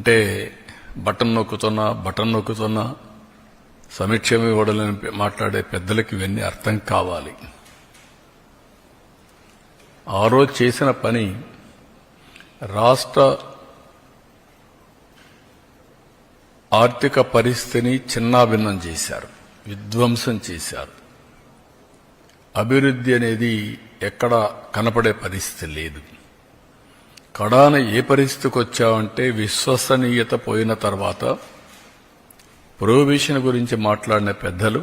అంటే బటన్ నొక్కుతున్నా సమీక్షం ఇవ్వడాలని మాట్లాడే పెద్దలకి ఇవన్నీ అర్థం కావాలి. ఆ రోజు చేసిన పని రాష్ట్ర ఆర్థిక పరిస్థితిని చిన్నాభిన్నం చేశారు, విధ్వంసం చేశారు. అభివృద్ధి అనేది ఎక్కడ కనపడే పరిస్థితి లేదు. కడాన ఏ పరిస్థితికి వచ్చామంటే విశ్వసనీయత పోయిన తర్వాత ప్రొహిబిషన్ గురించి మాట్లాడిన పెద్దలు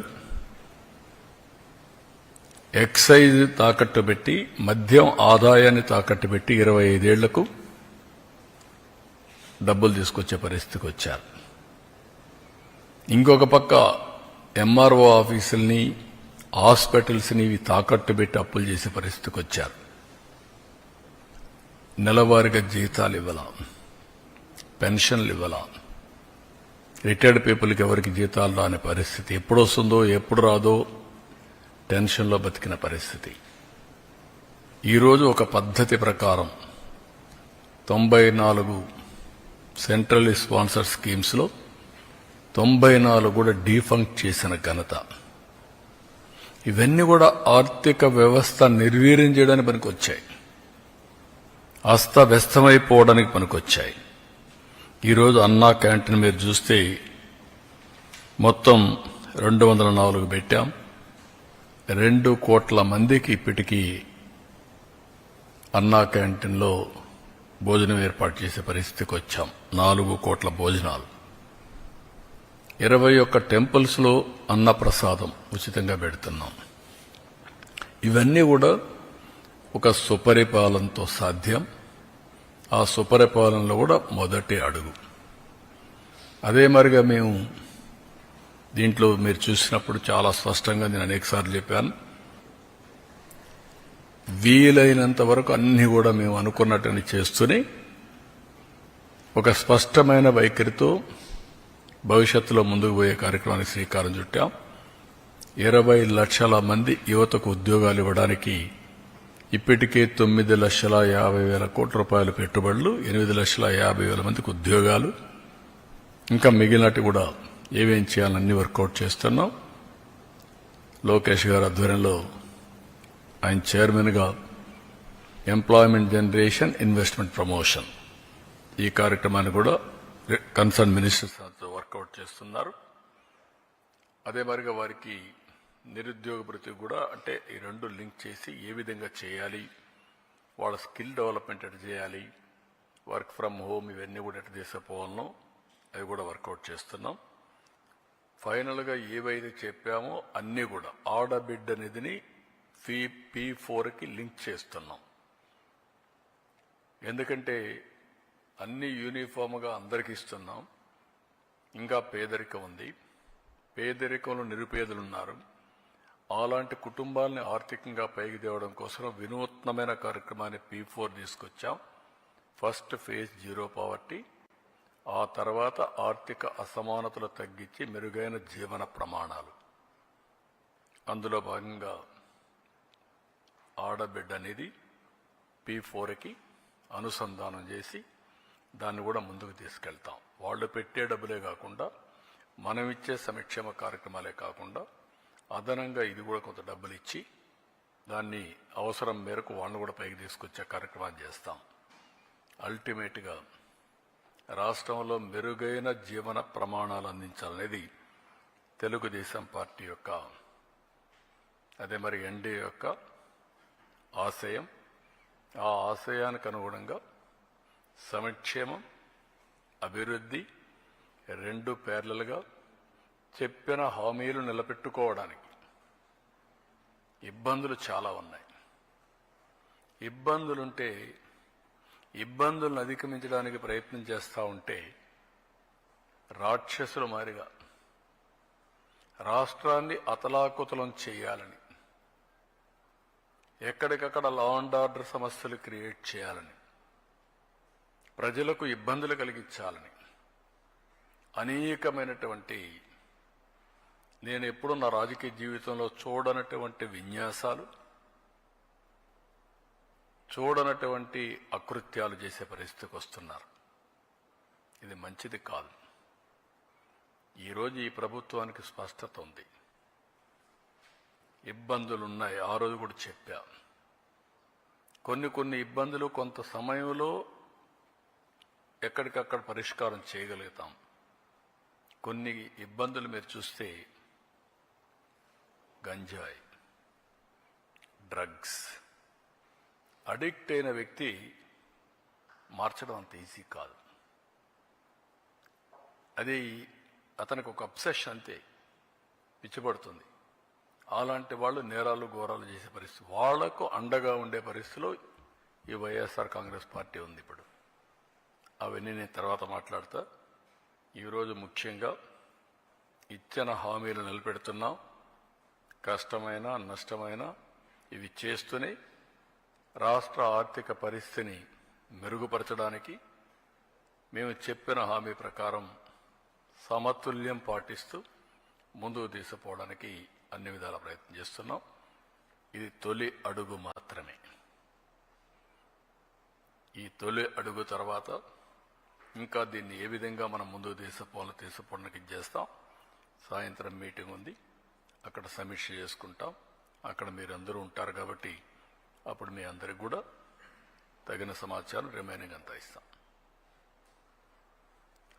ఎక్సైజ్ తాకట్టు పెట్టి మద్యం ఆదాయాన్ని తాకట్టు పెట్టి 25 ఏళ్లకు డబ్బులు తీసుకొచ్చే పరిస్థితికి వచ్చారు. ఇంకొక పక్క ఎంఆర్ఓ ఆఫీసుల్ని హాస్పిటల్స్ని తాకట్టు పెట్టి అప్పులు చేసే పరిస్థితికి వచ్చారు. నెలవారీగా జీతాలు ఇవ్వాల, పెన్షన్లు ఇవ్వాల, రిటైర్డ్ పీపుల్కి ఎవరికి జీతాలు రాని పరిస్థితి, ఎప్పుడు వస్తుందో ఎప్పుడు రాదో టెన్షన్లో బతికిన పరిస్థితి. ఈరోజు ఒక పద్ధతి ప్రకారం 94 సెంట్రల్ స్పాన్సర్ స్కీమ్స్లో 94 కూడా డీఫంక్ట్ చేసిన ఘనత. ఇవన్నీ కూడా ఆర్థిక వ్యవస్థ నిర్వీర్యం చేయడానికి పనికొచ్చాయి, అస్తవ్యస్తమైపోవడానికి పనికొచ్చాయి. ఈరోజు అన్నా క్యాంటీన్ మీరు చూస్తే మొత్తం 204 పెట్టాం. 2 కోట్ల మందికి ఇప్పటికీ అన్నా క్యాంటీన్లో భోజనం ఏర్పాటు చేసే పరిస్థితికి వచ్చాం. 4 కోట్ల భోజనాలు. 21 టెంపుల్స్లో అన్నప్రసాదం ఉచితంగా పెడుతున్నాం. ఇవన్నీ కూడా ఒక సుపరిపాలనతో సాధ్యం. ఆ సుపరిపాలనలో కూడా మొదటి అడుగు. అదే మరిగా మేము దీంట్లో మీరు చూసినప్పుడు చాలా స్పష్టంగా నేను అనేకసార్లు చెప్పాను, వీలైనంత వరకు అన్ని కూడా మేము అనుకున్నట్టుని చేస్తూనే ఒక స్పష్టమైన వైఖరితో భవిష్యత్తులో ముందుకు పోయే కార్యక్రమానికి శ్రీకారం చుట్టాం. 20 లక్షల మంది యువతకు ఉద్యోగాలు ఇవ్వడానికి ఇప్పటికే 9,50,000 కోట్ల రూపాయల పెట్టుబడులు, 8,50,000 మందికి ఉద్యోగాలు, ఇంకా మిగిలినట్టు కూడా ఏమేం చేయాలన్నీ వర్కౌట్ చేస్తున్నాం. లోకేష్ గారి ఆధ్వర్యంలో ఆయన చైర్మన్గా ఎంప్లాయ్మెంట్ జనరేషన్ ఇన్వెస్ట్మెంట్ ప్రమోషన్ ఈ కార్యక్రమాన్ని కూడా కన్సర్న్ మినిస్టర్స్ వర్కౌట్ చేస్తున్నారు. అదే మరిగా వారికి నిరుద్యోగ భృతి కూడా, అంటే ఈ 2 లింక్ చేసి ఏ విధంగా చేయాలి, వాళ్ళ స్కిల్ డెవలప్మెంట్ ఎట్లా చేయాలి, వర్క్ ఫ్రమ్ హోమ్ ఇవన్నీ కూడా ఎట్లా తీసుకుపోవాలనో అవి కూడా వర్కౌట్ చేస్తున్నాం. ఫైనల్గా ఏవైతే చెప్పామో అన్నీ కూడా ఆడబిడ్డ నిధిని P4కి లింక్ చేస్తున్నాం. ఎందుకంటే అన్ని యూనిఫామ్గా అందరికి ఇస్తున్నాం. ఇంకా పేదరికం ఉంది, పేదరికంలో నిరుపేదలున్నారు. అలాంటి కుటుంబాలని ఆర్థికంగా పైకి తేవడం కోసం వినూత్నమైన కార్యక్రమాన్ని P4 తీసుకొచ్చాం. ఫస్ట్ ఫేజ్ 0 పావర్టీ, ఆ తర్వాత ఆర్థిక అసమానతలు తగ్గించి మెరుగైన జీవన ప్రమాణాలు. అందులో భాగంగా ఆడబిడ్డ అనేది P4కి అనుసంధానం చేసి దాన్ని కూడా ముందుకు తీసుకెళ్తాం. వాళ్ళు పెట్టే డబ్బులే కాకుండా, మనం ఇచ్చే సంక్షేమ కార్యక్రమాలే కాకుండా అదనంగా ఇది కూడా కొంత డబ్బులు ఇచ్చి దాన్ని అవసరం మేరకు వాళ్ళని కూడా పైకి తీసుకొచ్చే కార్యక్రమాన్ని చేస్తాం. అల్టిమేట్గా రాష్ట్రంలో మెరుగైన జీవన ప్రమాణాలు అందించాలనేది తెలుగుదేశం పార్టీ యొక్క, అదే మరి ఎన్డీఏ యొక్క ఆశయం. ఆ ఆశయానికి అనుగుణంగా సంక్షేమం, అభివృద్ధి 2 ప్యారలల్గా చెప్పిన హామీలు నిలబెట్టుకోవడానికి ఇబ్బందులు చాలా ఉన్నాయి. ఇబ్బందులుంటే ఇబ్బందులను అధిగమించడానికి ప్రయత్నం చేస్తూ ఉంటే రాక్షసుల మారిగా రాష్ట్రాన్ని అతలాకుతలం చేయాలని, ఎక్కడికక్కడ లా అండ్ ఆర్డర్ సమస్యలు క్రియేట్ చేయాలని, ప్రజలకు ఇబ్బందులు కలిగించాలని అనేకమైనటువంటి, నేను ఎప్పుడూ నా రాజకీయ జీవితంలో చూడనటువంటి విన్యాసాలు, చూడనటువంటి అకృత్యాలు చేసే పరిస్థితికి వస్తున్నారు. ఇది మంచిది కాదు. ఈరోజు ఈ ప్రభుత్వానికి స్పష్టత ఉంది. ఇబ్బందులున్నాయి, ఆ రోజు కూడా చెప్పా. కొన్ని ఇబ్బందులు కొంత సమయంలో ఎక్కడికక్కడ పరిష్కారం చేయగలుగుతాం. కొన్ని ఇబ్బందులు మీరు చూస్తే గంజాయి, డ్రగ్స్, అడిక్ట్ అయిన వ్యక్తి మార్చడం అంత ఈజీ కాదు. అది అతనికి ఒక అబ్సెషన్, అంతే, పిచ్చిపడుతుంది. అలాంటి వాళ్ళు నేరాలు ఘోరాలు చేసే పరిస్థితి, వాళ్లకు అండగా ఉండే పరిస్థితిలో ఈ వైఎస్ఆర్ కాంగ్రెస్ పార్టీ ఉంది. ఇప్పుడు అవన్నీ నేను తర్వాత మాట్లాడతా. ఈరోజు ముఖ్యంగా ఇచ్చిన హామీలు నిలబెడుతున్నాం. కష్టమైన నష్టమైన ఇవి చేస్తూనే రాష్ట్ర ఆర్థిక పరిస్థితిని మెరుగుపరచడానికి మేము చెప్పిన హామీ ప్రకారం సమతుల్యం పాటిస్తూ ముందుకు తీసుకుపోవడానికి అన్ని విధాల ప్రయత్నం చేస్తున్నాం. ఇది తొలి అడుగు మాత్రమే. ఈ తొలి అడుగు తర్వాత ఇంకా దీన్ని ఏ విధంగా మనం ముందుకు తీసుకుపోవడానికి చేస్తాం. సాయంత్రం మీటింగ్ ఉంది, అక్కడ సమీక్ష చేసుకుంటాం. అక్కడ మీరందరూ ఉంటారు కాబట్టి అప్పుడు మీ అందరికి కూడా తగిన సమాచారం రిమైనింగ్ అంతా ఇస్తాం.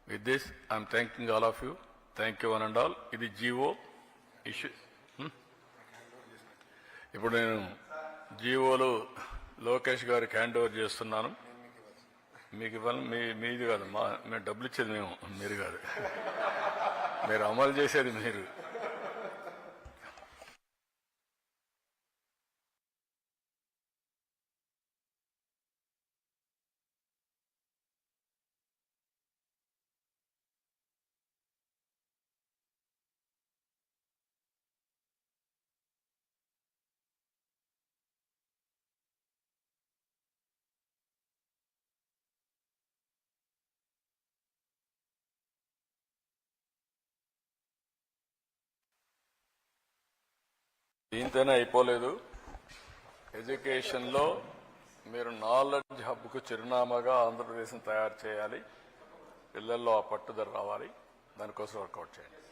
With this I'm thanking all of you. Thank you one and all. ఇది జీవో ఇష్యూ. ఇప్పుడు నేను జీవోలు లోకేష్ గారికి హ్యాండ్ ఓవర్ చేస్తున్నాను. మీకు ఇవ్వాలి, మీది కాదు, మేము డబ్బులు ఇచ్చేది మీరు కాదు, మీరు అమలు చేసేది మీరు. దీంతోనే అయిపోలేదు. ఎడ్యుకేషన్లో మీరు నాలెడ్జ్ హబ్కు చిరునామాగా ఆంధ్రప్రదేశ్ని తయారు చేయాలి. పిల్లల్లో ఆ పట్టుదల రావాలి. దానికోసం వర్కౌట్ చేయండి.